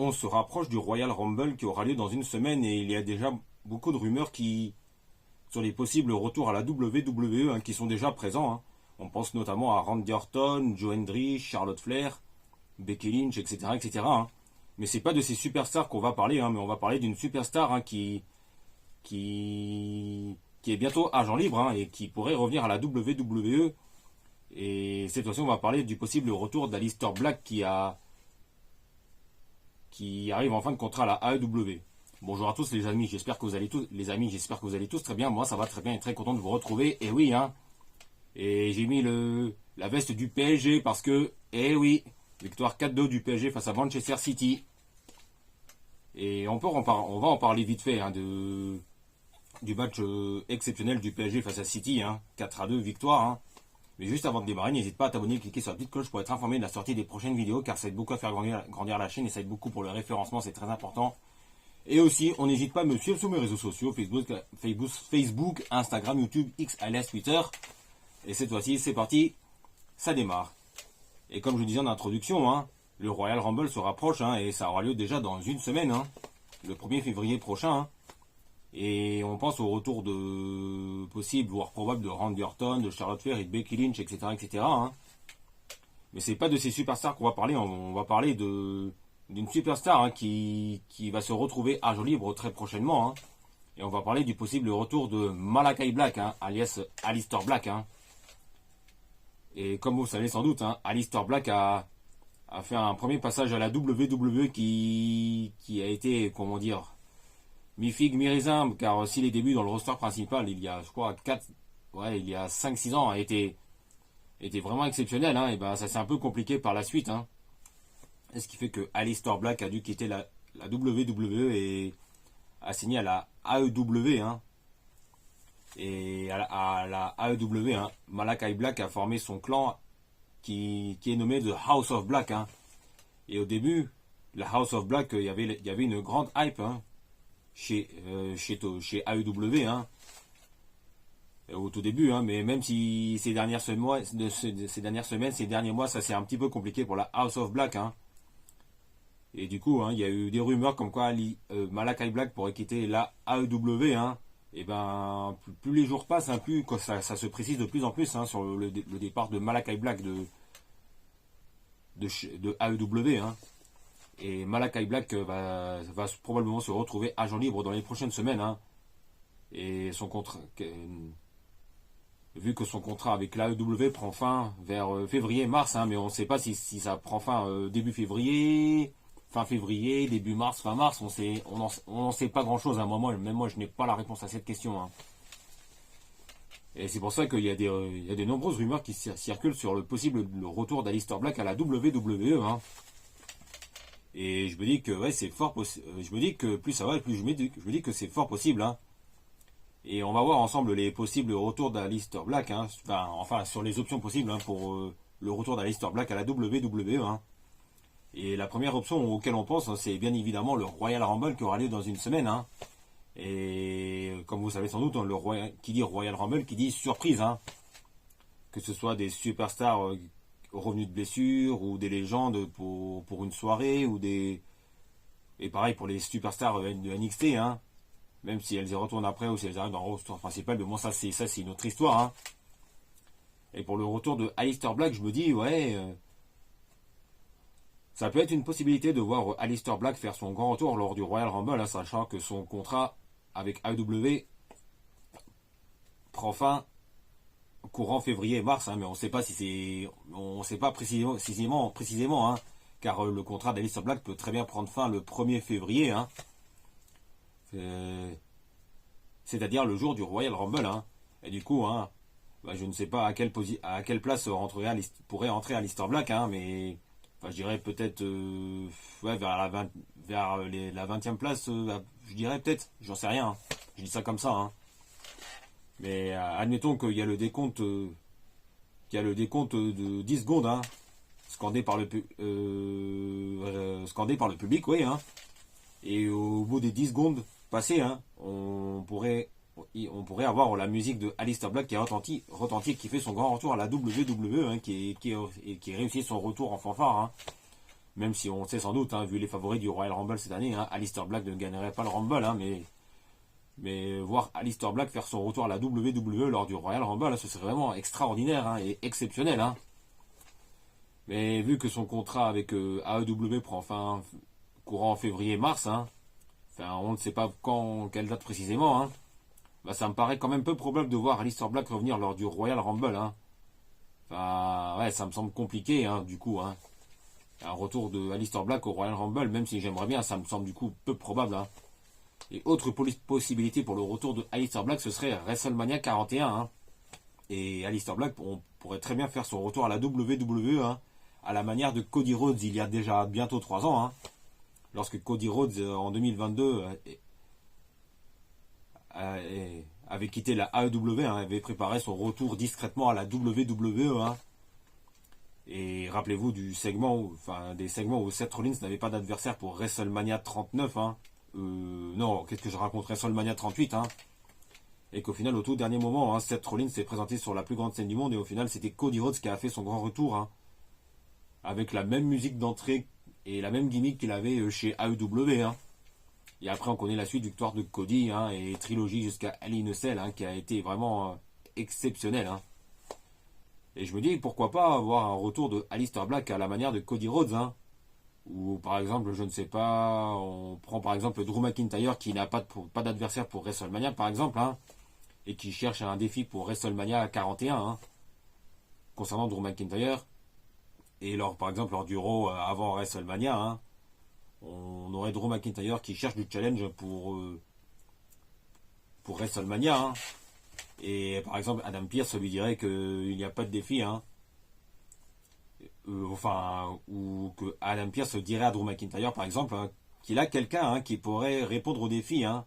on se rapproche du Royal Rumble qui aura lieu dans une semaine et il y a déjà beaucoup de rumeurs sur les possibles retours à la WWE qui sont déjà présents. On pense notamment à Randy Orton, Joe Hendry, Charlotte Flair, Becky Lynch, etc. etc. Mais c'est pas de ces superstars qu'on va parler, mais on va parler d'une superstar qui est bientôt agent libre et qui pourrait revenir à la WWE. Et cette fois-ci, on va parler du possible retour d'Aleister Black qui arrive en fin de contrat à la AEW. Bonjour à tous les amis, j'espère que vous allez tous très bien. Moi ça va très bien et très content de vous retrouver. Et oui, et j'ai mis la veste du PSG parce que, eh oui, victoire 4-2 du PSG face à Manchester City. Et on va en parler vite fait du match exceptionnel du PSG face à City, 4-2 victoire. Mais juste avant de démarrer, n'hésite pas à t'abonner et cliquer sur la petite cloche pour être informé de la sortie des prochaines vidéos, car ça aide beaucoup à faire grandir la chaîne et ça aide beaucoup pour le référencement, c'est très important. Et aussi, on n'hésite pas à me suivre sur mes réseaux sociaux, Facebook, Instagram, YouTube, X, alias Twitter. Et cette fois-ci, c'est parti, ça démarre. Et comme je vous disais en introduction, le Royal Rumble se rapproche et ça aura lieu déjà dans une semaine, le 1er février prochain. Et on pense au retour de possible, voire probable, de Randy Orton, de Charlotte Flair et de Becky Lynch, etc. etc. Mais c'est pas de ces superstars qu'on va parler, on va parler d'une superstar qui va se retrouver à agent libre très prochainement. Et on va parler du possible retour de Malakai Black, alias Aleister Black. Et comme vous le savez sans doute, Aleister Black a fait un premier passage à la WWE qui a été, comment dire, mi-figue, mi-raisin, car si les débuts dans le roster principal, il y a, je crois, il y a 5-6 ans, étaient vraiment exceptionnels, et ben ça s'est un peu compliqué par la suite, Et ce qui fait que Aleister Black a dû quitter la WWE et a signé à la AEW, Et à la AEW, Malakai Black a formé son clan qui est nommé The House of Black, Et au début, la House of Black, il y avait une grande hype, chez AEW, au tout début, mais même si ces dernières semaines, ces derniers mois, ça s'est un petit peu compliqué pour la House of Black, Et du coup, il y a eu des rumeurs comme quoi Malakai Black pourrait quitter la AEW, Et ben, plus les jours passent, plus ça se précise de plus en plus, sur le départ de Malakai Black de AEW, Et Malakai Black va probablement se retrouver agent libre dans les prochaines semaines. Et son contrat, vu que son contrat avec l'AEW prend fin vers février-mars, mais on ne sait pas si ça prend fin début février, fin février, début mars, fin mars. On n'en sait pas grand-chose. Même moi, je n'ai pas la réponse à cette question. Et c'est pour ça qu'il y a de nombreuses rumeurs qui circulent sur le retour d'Aleister Black à la WWE. Et je me dis que c'est fort possible. Je me dis que plus ça va, plus je me dis que c'est fort possible. Et on va voir ensemble les possibles retours d'Aleister Black. Enfin, sur les options possibles pour le retour d'Aleister Black à la WWE. Et la première option auquel on pense, c'est bien évidemment le Royal Rumble qui aura lieu dans une semaine. Et comme vous savez sans doute, qui dit Royal Rumble, qui dit surprise. Que ce soit des superstars revenus de blessure ou des légendes pour une soirée et pareil pour les superstars de NXT, même si elles y retournent après ou si elles arrivent dans le roster principal, mais bon ça c'est une autre histoire. Et pour le retour de Aleister Black, je me dis ça peut être une possibilité de voir Aleister Black faire son grand retour lors du Royal Rumble, sachant que son contrat avec AEW prend fin courant février-mars, mais on ne sait pas précisément, car le contrat d'Aleister Black peut très bien prendre fin le 1er février, c'est-à-dire le jour du Royal Rumble, et du coup, je ne sais pas à quelle place pourrait entrer Aleister Black, mais je dirais peut-être vers la 20e place, je dirais peut-être, j'en sais rien, je dis ça comme ça, Mais admettons qu'il y a le décompte, de 10 secondes, scandé par le public, oui, Et au bout des 10 secondes passées, on pourrait avoir la musique de Aleister Black qui retentit, qui fait son grand retour à la WWE, qui réussit son retour en fanfare, Même si on sait sans doute, hein, vu les favoris du Royal Rumble cette année, hein, Aleister Black ne gagnerait pas le Rumble, hein, mais voir Aleister Black faire son retour à la WWE lors du Royal Rumble, hein, ce serait vraiment extraordinaire, hein, et exceptionnel. Hein. Mais vu que son contrat avec AEW prend fin courant en février-mars, hein, enfin, on ne sait pas quand, quelle date précisément, hein, bah, ça me paraît quand même peu probable de voir Aleister Black revenir lors du Royal Rumble. Hein. Enfin, ouais, ça me semble compliqué, hein, du coup. Hein. Un retour de Aleister Black au Royal Rumble, même si j'aimerais bien, ça me semble du coup peu probable. Hein. Et autre possibilité pour le retour de Aleister Black, ce serait WrestleMania 41. Hein. Et Aleister Black, on pourrait très bien faire son retour à la WWE, hein, à la manière de Cody Rhodes il y a déjà bientôt 3 ans. Hein, lorsque Cody Rhodes, en 2022, avait quitté la AEW, hein, avait préparé son retour discrètement à la WWE. Hein. Et rappelez-vous du segment, des segments où Seth Rollins n'avait pas d'adversaire pour WrestleMania 39. Hein. Non, qu'est-ce que je raconte, WrestleMania 38. Hein. Et qu'au final, au tout dernier moment, hein, Seth Rollins s'est présenté sur la plus grande scène du monde. Et au final, c'était Cody Rhodes qui a fait son grand retour. Hein, avec la même musique d'entrée et la même gimmick qu'il avait chez AEW. Hein. Et après, on connaît la suite, victoire de Cody, hein, et trilogie jusqu'à Hell in a Cell, hein, qui a été vraiment exceptionnelle. Hein. Et je me dis, pourquoi pas avoir un retour de Aleister Black à la manière de Cody Rhodes. Hein. Ou par exemple, je ne sais pas, on prend par exemple Drew McIntyre qui n'a pas d'adversaire pour WrestleMania, par exemple, hein, et qui cherche un défi pour WrestleMania 41. Hein, concernant Drew McIntyre. Et par exemple, lors du Raw avant WrestleMania, hein, on aurait Drew McIntyre qui cherche du challenge pour WrestleMania. Hein. Et par exemple, Adam Pearce lui dirait qu'il n'y a pas de défi. Hein. Ou que Adam Pearce dirait à Drew McIntyre, par exemple, hein, qu'il a quelqu'un, hein, qui pourrait répondre au défi. Hein,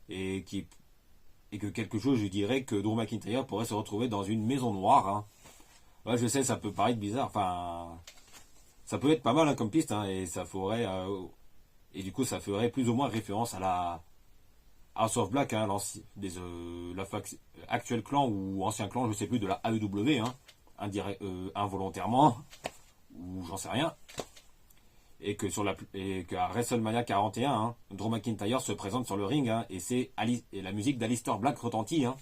et que quelque chose lui dirait que Drew McIntyre pourrait se retrouver dans une maison noire. Hein. Ouais, je sais, ça peut paraître bizarre. Enfin, ça peut être pas mal, hein, comme piste. Hein, et ça ferait... et du coup, ça ferait plus ou moins référence à la House of Black, hein, actuel clan ou ancien clan, je sais plus, de la AEW, hein, involontairement, ou j'en sais rien. Et qu'à WrestleMania 41, hein, Drew McIntyre se présente sur le ring, hein, et la musique d'Aleister Black retentit. Hein,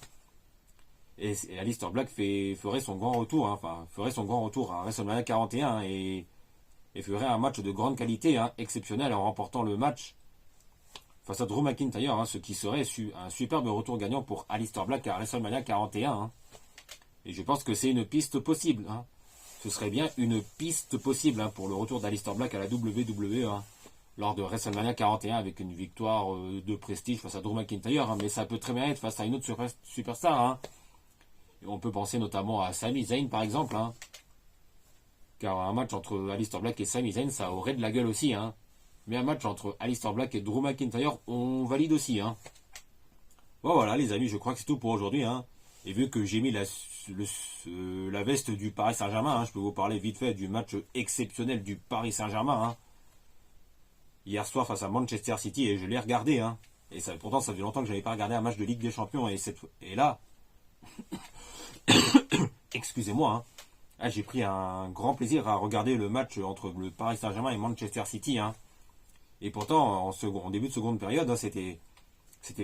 et Aleister Black ferait son grand retour, hein, ferait son grand retour à WrestleMania 41, hein, et ferait un match de grande qualité, hein, exceptionnel, en remportant le match face à Drew McIntyre, hein, ce qui serait un superbe retour gagnant pour Aleister Black à WrestleMania 41. Hein. Et je pense que c'est une piste possible. Hein. Ce serait bien une piste possible, hein, pour le retour d'Aleister Black à la WWE, hein, lors de WrestleMania 41 avec une victoire de prestige face à Drew McIntyre. Hein, mais ça peut très bien être face à une autre superstar. Hein. Et on peut penser notamment à Sami Zayn, par exemple. Hein, car un match entre Aleister Black et Sami Zayn, ça aurait de la gueule aussi. Hein. Mais un match entre Aleister Black et Drew McIntyre, on valide aussi. Hein. Bon, voilà, les amis, je crois que c'est tout pour aujourd'hui. Hein. Et vu que j'ai mis la veste du Paris Saint-Germain, hein, je peux vous parler vite fait du match exceptionnel du Paris Saint-Germain. Hein. Hier soir face à Manchester City, et je l'ai regardé. Hein. Et pourtant, ça fait longtemps que je n'avais pas regardé un match de Ligue des Champions. Et là, excusez-moi, hein. Ah, j'ai pris un grand plaisir à regarder le match entre le Paris Saint-Germain et Manchester City. Hein. Et pourtant, en début de seconde période, hein, c'était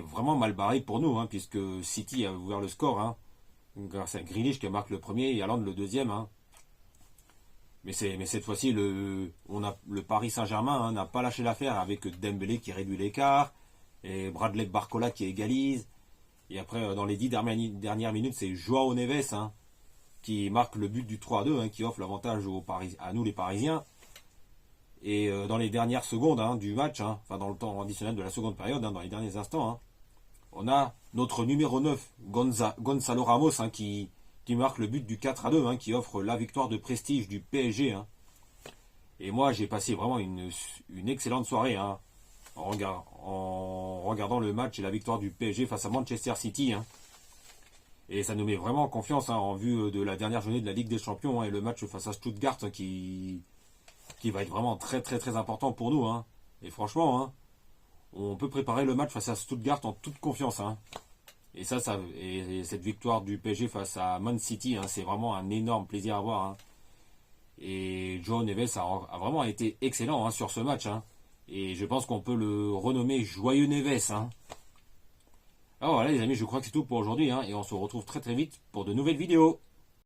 vraiment mal barré pour nous, hein, puisque City a ouvert le score, hein, grâce à Grealish qui marque le premier et Haaland le deuxième. Hein. Mais cette fois-ci, le Paris Saint-Germain, hein, n'a pas lâché l'affaire, avec Dembélé qui réduit l'écart, et Bradley Barcola qui égalise. Et après, dans les 10 dernières minutes, c'est Joao Neves, hein, qui marque le but du 3-2, hein, qui offre l'avantage à nous les Parisiens. Et dans les dernières secondes, hein, du match, hein, dans le temps additionnel de la seconde période, hein, dans les derniers instants, hein, on a notre numéro 9, Gonzalo Ramos, hein, qui marque le but du 4-2, hein, qui offre la victoire de prestige du PSG. Hein. Et moi, j'ai passé vraiment une excellente soirée, hein, en regardant le match et la victoire du PSG face à Manchester City. Hein. Et ça nous met vraiment en confiance, hein, en vue de la dernière journée de la Ligue des Champions, hein, et le match face à Stuttgart, hein, qui va être vraiment très très très important pour nous. Hein. Et franchement, hein, on peut préparer le match face à Stuttgart en toute confiance. Hein. Et cette victoire du PSG face à Man City, hein, c'est vraiment un énorme plaisir à voir. Hein. Et Joao Neves a vraiment été excellent hein, sur ce match. Hein. Et je pense qu'on peut le renommer Joyeux Neves. Hein. Alors voilà les amis, je crois que c'est tout pour aujourd'hui. Hein, et on se retrouve très très vite pour de nouvelles vidéos.